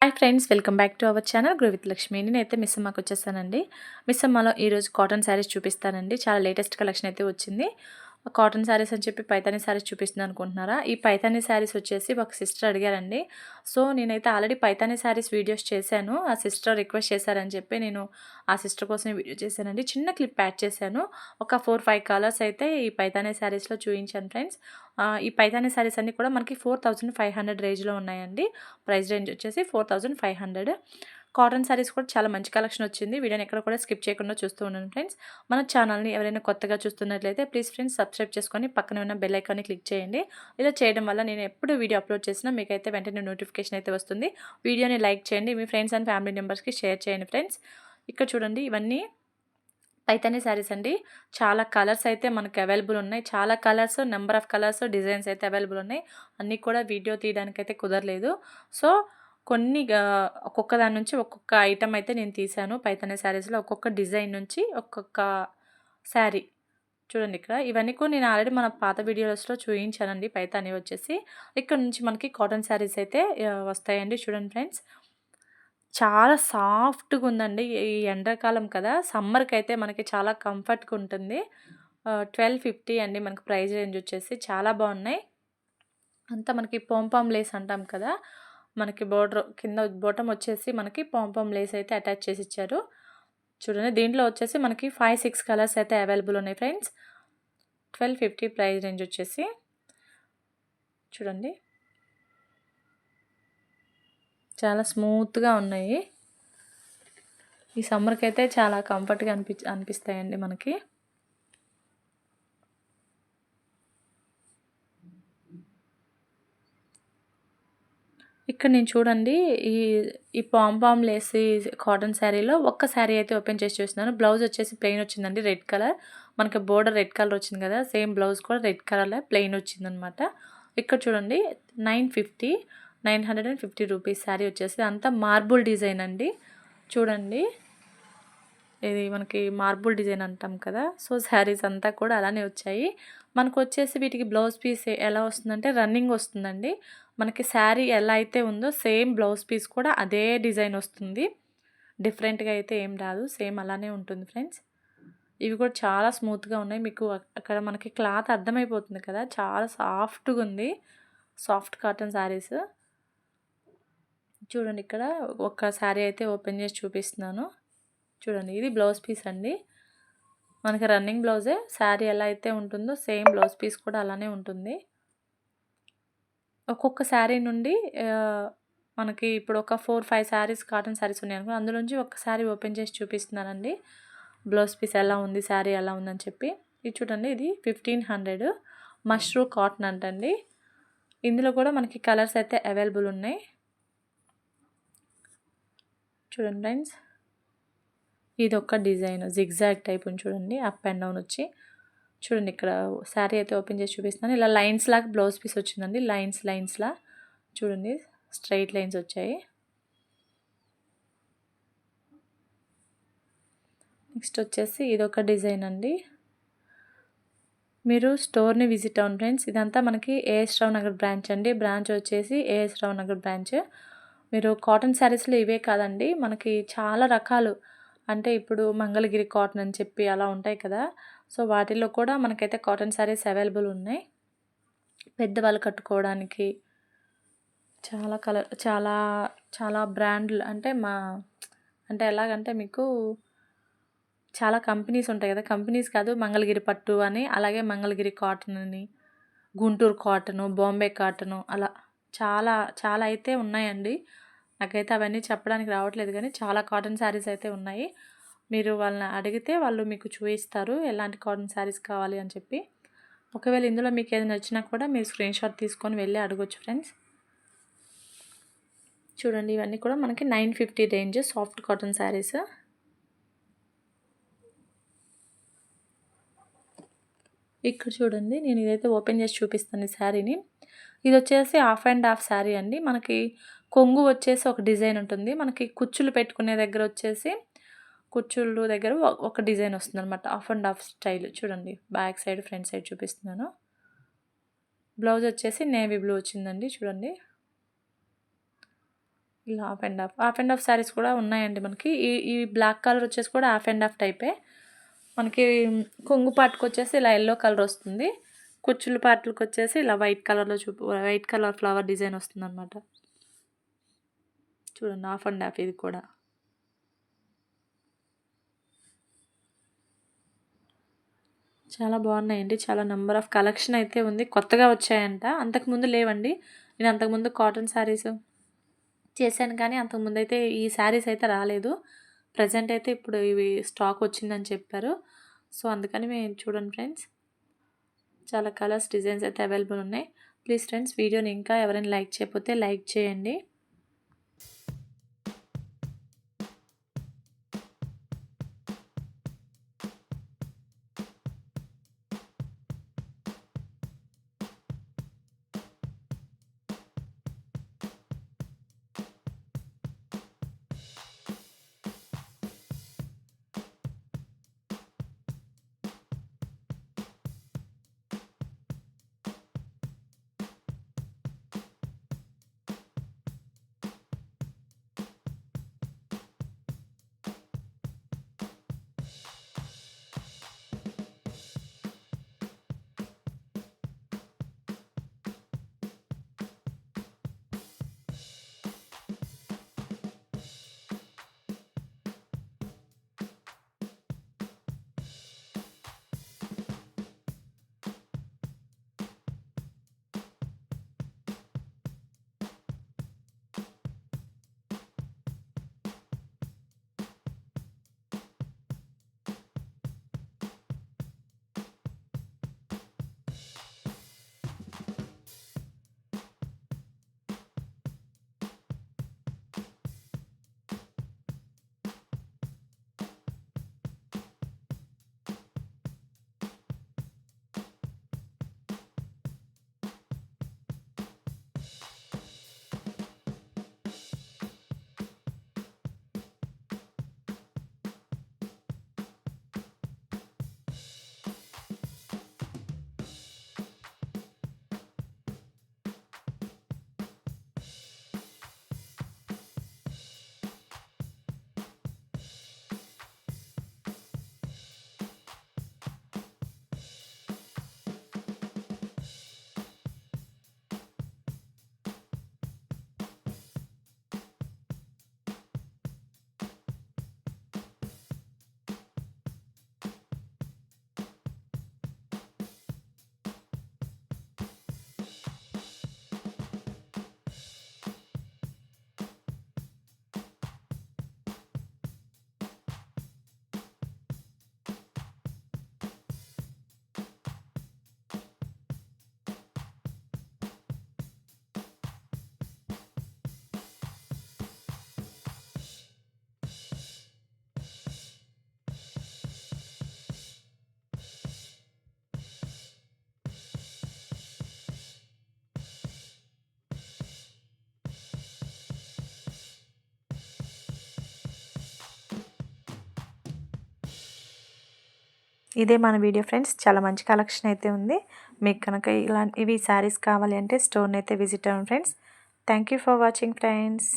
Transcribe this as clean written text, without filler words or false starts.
Hi friends, welcome back to our channel grow with Lakshmi. నేనైతే మిస్సమ్మకి వచ్చేసానండి. మిస్సమ్మలో ఈరోజు కాటన్ శారీస్ చూపిస్తానండి. చాలా లేటెస్ట్ కలెక్షన్ అయితే వచ్చింది. కాటన్ శారీస్ అని చెప్పి పైతానీ శారీస్ చూపిస్తుంది అనుకుంటున్నారా? ఈ పైతానీ శారీస్ వచ్చేసి ఒక సిస్టర్ అడిగారండి. సో నేనైతే ఆల్రెడీ పైతానీ శారీస్ వీడియోస్ చేశాను. ఆ సిస్టర్ రిక్వెస్ట్ చేశారని చెప్పి నేను ఆ సిస్టర్ కోసం వీడియో చేశానండి. చిన్న క్లిప్ యాడ్ చేశాను. ఒక 4-5 కలర్స్ అయితే ఈ పైతానీ శారీస్లో చూపించాను ఫ్రెండ్స్. ఈ పైతానీ శారీస్ అన్నీ కూడా మనకి 4500 రేంజ్లో ఉన్నాయండి. ప్రైస్ రేంజ్ వచ్చేసి 4500. కాటన్ శారీస్ కూడా చాలా మంచి కలెక్షన్ వచ్చింది. వీడియోని ఎక్కడ కూడా స్కిప్ చేయకుండా చూస్తూ ఉండండి ఫ్రెండ్స్. మన ఛానల్ని ఎవరైనా కొత్తగా చూస్తున్నట్లయితే ప్లీజ్ ఫ్రెండ్స్ సబ్స్క్రైబ్ చేసుకొని పక్కన ఉన్న బెల్ ఐకాన్ని క్లిక్ చేయండి. ఇలా చేయడం వల్ల నేను ఎప్పుడు వీడియో అప్లోడ్ చేసినా మీకైతే వెంటనే నోటిఫికేషన్ అయితే వస్తుంది. వీడియోని లైక్ చేయండి, మీ ఫ్రెండ్స్ అండ్ ఫ్యామిలీ మెంబర్స్కి షేర్ చేయండి ఫ్రెండ్స్. ఇక్కడ చూడండి, ఇవన్నీ పైతానీ శారీస్ అండి. చాలా కలర్స్ అయితే మనకు అవైలబుల్ ఉన్నాయి. చాలా colours, number of colours, designs అయితే అవైలబుల్ ఉన్నాయి. అన్నీ కూడా వీడియో తీయడానికైతే కుదరలేదు. సో కొన్ని ఒక్కొక్క దాని నుంచి ఒక్కొక్క ఐటమ్ అయితే నేను తీశాను. పైతానీ శారీస్లో ఒక్కొక్క డిజైన్ నుంచి ఒక్కొక్క శారీ చూడండి. ఇక్కడ ఇవన్నీ కూడా నేను ఆల్రెడీ మన పాత వీడియోస్లో చూపించానండి. పైతానీ వచ్చేసి ఇక్కడ నుంచి మనకి కాటన్ శారీస్ అయితే వస్తాయండి. చూడండి ఫ్రెండ్స్, చాలా సాఫ్ట్‌గా ఉందండి. ఈ ఎండాకాలం కదా! సమ్మర్‌కి అయితే మనకి చాలా కంఫర్ట్‌గా ఉంటుంది. 1250 అండి మనకి ప్రైస్ రేంజ్ వచ్చేసి. చాలా బాగున్నాయి. అంతా మనకి పామ్ లేస్ అంటాం కదా! మనకి బోర్డర్ కింద బాటమ్ వచ్చేసి మనకి పామ్ లేస్ అయితే అటాచ్ చేసి ఇచ్చారు. చూడండి, దీంట్లో వచ్చేసి మనకి 5-6 కలర్స్ అయితే అవైలబుల్ ఉన్నాయి ఫ్రెండ్స్. 1250 ప్రైస్ రేంజ్ వచ్చేసి. చూడండి, చాలా స్మూత్‌గా ఉన్నాయి. ఈ సమ్మర్‌కి అయితే చాలా కంఫర్ట్‌గా అనిపిస్తాయండి మనకి. ఇక్కడ నేను చూడండి, ఈ ఈ పామ్ లేస్ కాటన్ శారీలో ఒక్క శారీ అయితే ఓపెన్ చేసి చూస్తున్నాను. బ్లౌజ్ వచ్చేసి ప్లెయిన్ వచ్చిందండి, రెడ్ కలర్. మనకి బోర్డర్ రెడ్ కలర్ వచ్చింది కదా, సేమ్ బ్లౌజ్ కూడా రెడ్ కలర్లో ప్లెయిన్ వచ్చిందనమాట. ఇక్కడ చూడండి, 950 రూపీస్ శారీ వచ్చేసి. అంతా మార్బుల్ డిజైన్ అండి. చూడండి, ఇది మనకి మార్బుల్ డిజైన్ అంటాం కదా, సో శారీస్ అంతా కూడా అలానే వచ్చాయి. మనకు వచ్చేసి వీటికి బ్లౌజ్ పీస్ ఎలా వస్తుందంటే రన్నింగ్ వస్తుందండి. మనకి శారీ ఎలా అయితే ఉందో సేమ్ బ్లౌజ్ పీస్ కూడా అదే డిజైన్ వస్తుంది. డిఫరెంట్గా అయితే ఏం రాదు, సేమ్ అలానే ఉంటుంది ఫ్రెండ్స్. ఇవి కూడా చాలా స్మూత్గా ఉన్నాయి. మీకు అక్కడ మనకి క్లాత్ అర్థమైపోతుంది కదా, చాలా సాఫ్ట్గా ఉంది. Soft cotton saris. చూడండి, ఇక్కడ ఒక శారీ అయితే ఓపెన్ చేసి చూపిస్తున్నాను. చూడండి, ఇది బ్లౌజ్ పీస్ అండి. మనకి రన్నింగ్ బ్లౌజే. శారీ ఎలా అయితే ఉంటుందో సేమ్ బ్లౌజ్ పీస్ కూడా అలానే ఉంటుంది. ఒక్కొక్క శారీ నుండి మనకి ఇప్పుడు ఒక 4-5 శారీస్ కాటన్ శారీస్ ఉన్నాయనుకో, అందులోంచి ఒక శారీ ఓపెన్ చేసి చూపిస్తున్నానండి. బ్లౌజ్ పీస్ ఎలా ఉంది, శారీ ఎలా ఉందని చెప్పి. ఇది చూడండి, ఇది 1500 మష్రూ కాటన్ అంటండి. ఇందులో కూడా మనకి కలర్స్ అయితే అవైలబుల్ ఉన్నాయి. చూడండి ఫ్రెండ్స్, ఇది ఒక డిజైన్ జిగ్జాగ్ టైప్ ఉంది చూడండి, అప్ అండ్ డౌన్ వచ్చి. చూడండి, ఇక్కడ శారీ అయితే ఓపెన్ చేసి చూపిస్తున్నాను. ఇలా లైన్స్ లాగా బ్లౌజ్ పీస్ వచ్చిందండి. లైన్స్లా చూడండి, స్ట్రైట్ లైన్స్ వచ్చాయి. నెక్స్ట్ వచ్చేసి ఇదొక డిజైన్ అండి. మీరు స్టోర్ని విజిట్ అవ్వండి ఫ్రెండ్స్. ఇదంతా మనకి ఏఎస్ రావు నగర్ బ్రాంచ్ అండి. బ్రాంచ్ వచ్చేసి ఏఎస్ రావు నగర్ బ్రాంచ్. మీరు కాటన్ శారీస్లో ఇవే కాదండి, మనకి చాలా రకాలు, అంటే ఇప్పుడు మంగళగిరి కాటన్ అని చెప్పి అలా ఉంటాయి కదా, సో వాటిల్లో కూడా మనకైతే కాటన్ శారీస్ అవైలబుల్ ఉన్నాయి. పెద్దవాళ్ళు కట్టుకోవడానికి చాలా చాలా చాలా బ్రాండ్లు, అంటే ఎలాగంటే మీకు చాలా కంపెనీస్ ఉంటాయి కదా, కంపెనీస్ కాదు, మంగళగిరి పట్టు అని, అలాగే మంగళగిరి కాటన్ అని, గుంటూరు కాటను, బాంబే కాటను, అలా చాలా చాలా అయితే ఉన్నాయండి. నాకైతే అవన్నీ చెప్పడానికి రావట్లేదు, కానీ చాలా కాటన్ శారీస్ అయితే ఉన్నాయి. మీరు వాళ్ళని అడిగితే వాళ్ళు మీకు చూపిస్తారు ఎలాంటి కాటన్ శారీస్ కావాలి అని చెప్పి. ఒకవేళ ఇందులో మీకు ఏదైనా నచ్చినా కూడా మీరు స్క్రీన్ షాట్ తీసుకొని వెళ్ళి అడగొచ్చు ఫ్రెండ్స్. చూడండి, ఇవన్నీ కూడా మనకి 950 రేంజ్ సాఫ్ట్ కాటన్ శారీస్. ఇక్కడ చూడండి, నేను ఇదైతే ఓపెన్ చేసి చూపిస్తాను ఈ శారీని. ఇది వచ్చేసి హాఫ్ అండ్ హాఫ్ శారీ అండి. మనకి కొంగు వచ్చేసి ఒక డిజైన్ ఉంటుంది. మనకి కుచ్చులు పెట్టుకునే దగ్గర వచ్చేసి కుచ్చుళ్ళు దగ్గర ఒక డిజైన్ వస్తుంది అనమాట, హాఫ్ అండ్ హాఫ్ స్టైల్. చూడండి, బ్యాక్ సైడ్ ఫ్రంట్ సైడ్ చూపిస్తున్నాను. బ్లౌజ్ వచ్చేసి నేవీ బ్లూ వచ్చిందండి. చూడండి, ఇలా హాఫ్ అండ్ హాఫ్ శారీస్ కూడా ఉన్నాయండి మనకి. ఈ ఈ బ్లాక్ కలర్ వచ్చేసి కూడా హాఫ్ అండ్ హాఫ్ టైపే. మనకి కొంగు పార్ట్‌కొచ్చేసి ఇలా యెల్లో కలర్ వస్తుంది. కుచ్చులు పార్ట్‌లకొచ్చేసి ఇలా వైట్ కలర్‌లో వైట్ కలర్ ఫ్లవర్ డిజైన్ వస్తుందనమాట. చూడండి హాఫ్ అండ్ హాఫ్ ఇది కూడా. చాలా బాగున్నాయండి. చాలా నంబర్ ఆఫ్ కలెక్షన్ అయితే ఉంది. కొత్తగా వచ్చాయంట. అంతకుముందు లేవండి. నేను అంతకుముందు కాటన్ శారీస్ చేశాను కానీ అంతకుముందయితే ఈ శారీస్ అయితే రాలేదు. ప్రెజెంట్ అయితే ఇప్పుడు ఇవి స్టాక్ వచ్చిందని చెప్పారు. సో, అందుకని మేము చూడండి ఫ్రెండ్స్. చాలా కలర్స్, డిజైన్స్ అయితే అవైలబుల్ ఉన్నాయి. ప్లీజ్ ఫ్రెండ్స్ వీడియోని ఇంకా ఎవరైనా లైక్ చేయకపోతే లైక్ చేయండి. ఇదే మన వీడియో ఫ్రెండ్స్. చాలా మంచి కలెక్షన్ అయితే ఉంది. మీకు కనుక ఇవి శారీస్ కావాలి అంటే స్టోర్‌ని అయితే విజిట్ అవ్వండి friends. Thank you for watching friends.